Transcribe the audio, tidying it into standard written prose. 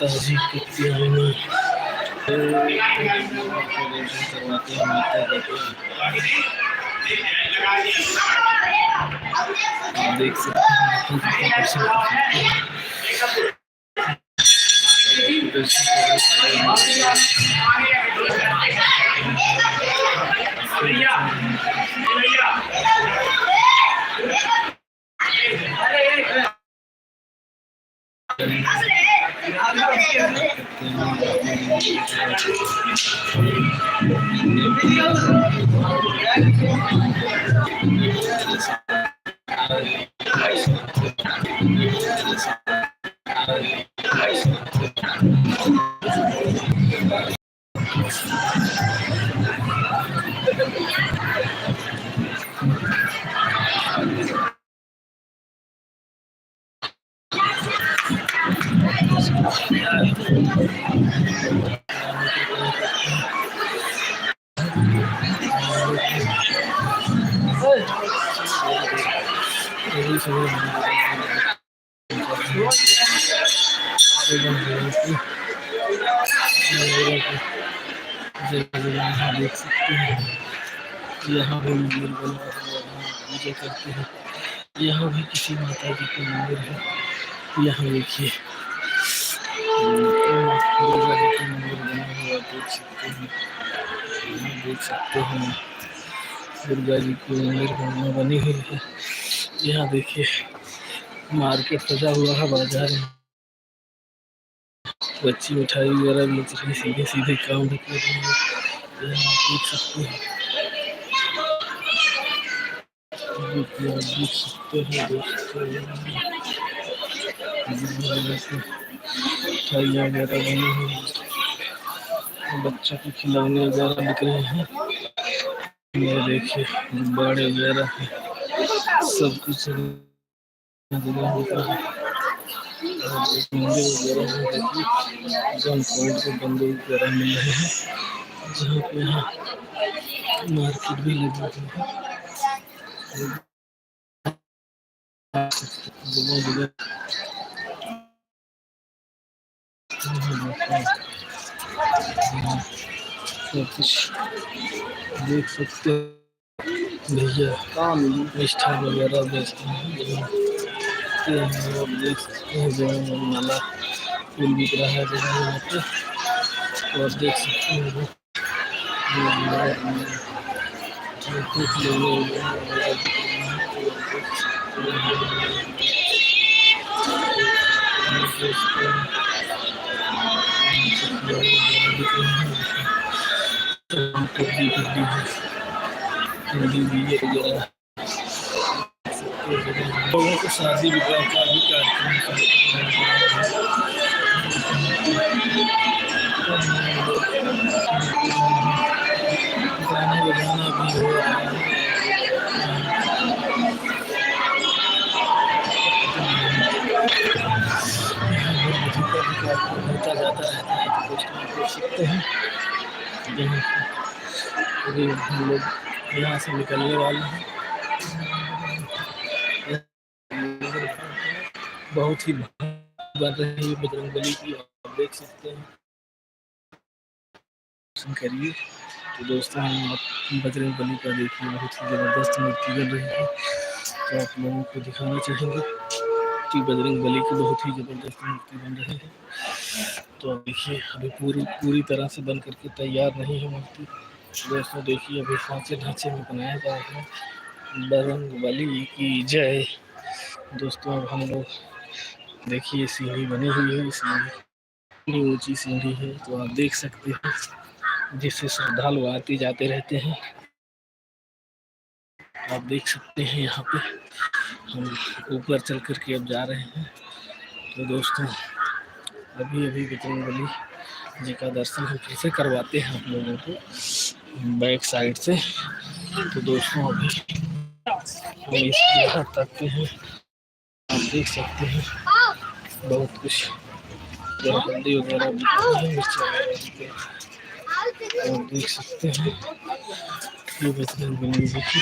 तहजीब करती है नहीं दर्शन करवाते हैं माता देते हैं। देख सकते हैं दर्शन देख सकते हैं। यहाँ भी मंदिर बना हुआ पूजा करते हैं। यहाँ भी किसी माता जी का मंदिर है। यहाँ देखिए दुर्गा जी का मंदिर बना हुआ देख सकते हैं। देख सकते हैं दुर्गा जी की मंदिर बनी हुई है। यहाँ देखिए मार्केट सजा हुआ है, बाजार में बच्ची मिठाई वगैरह बेच रही, सीधे सीधे काम भी कर रही है। यहाँ देख सकते हैं मिठाइयाँ वगैरह बनी हुई है, बच्चों के खिलौने वगैरह बिक रहे हैं। ये देखिए गुब्बारे वगैरह है, सब कुछ होता है। गन पॉइंट के बंदूक वगैरह मिल रहे हैं, जहाँ पे यहाँ मार्केट भी लगी हुई है। सब कुछ देख सकते हैं भैया मिष्ठान वगैरह बेचते हैं। देख सकते हैं जो माला फूल बिक रहा है यहाँ पे, और देख सकते हैं कुछ लोग लोगों को शादी विवाह का भी गाना बजाना भी हो रहा है। होता जाता रहता है, तो कुछ नहीं कर सकते हैं। हम लोग यहाँ से निकलने वाले हैं। बहुत ही बन रही है बजरंगबली की, आप देख सकते हैं। करिए तो दोस्तों हम बजरंगबली का देखिए बहुत ही ज़बरदस्त मूर्ति बन रही है, तो आप लोगों को दिखाना चाहेंगे कि बजरंगबली की बहुत ही ज़बरदस्त मूर्ति बन रही है। तो देखिए अभी पूरी तरह से बन करके तैयार नहीं है मूर्ति दोस्तों। देखिए अभी सांचे ढांचे में बनाया गया है। बजरंगबली की जय। दोस्तों अब हम लोग देखिए सीढ़ी बनी हुई है, सीढ़ी ऊंची सीढ़ी है, तो आप देख सकते हैं, जिससे श्रद्धालु आते जाते रहते हैं। आप देख सकते हैं यहाँ पे हम ऊपर चल करके अब जा रहे हैं। तो दोस्तों अभी बजरंगबली जी का दर्शन हम फिर से करवाते हैं आप लोगों को बैक साइड से। तो दोस्तों अभी हम इस जगह तक के हैं, आप देख सकते हैं बहुत कुछ हल्दी वगैरह भी आप देख सकते हैं। ये बजरंगबली जी की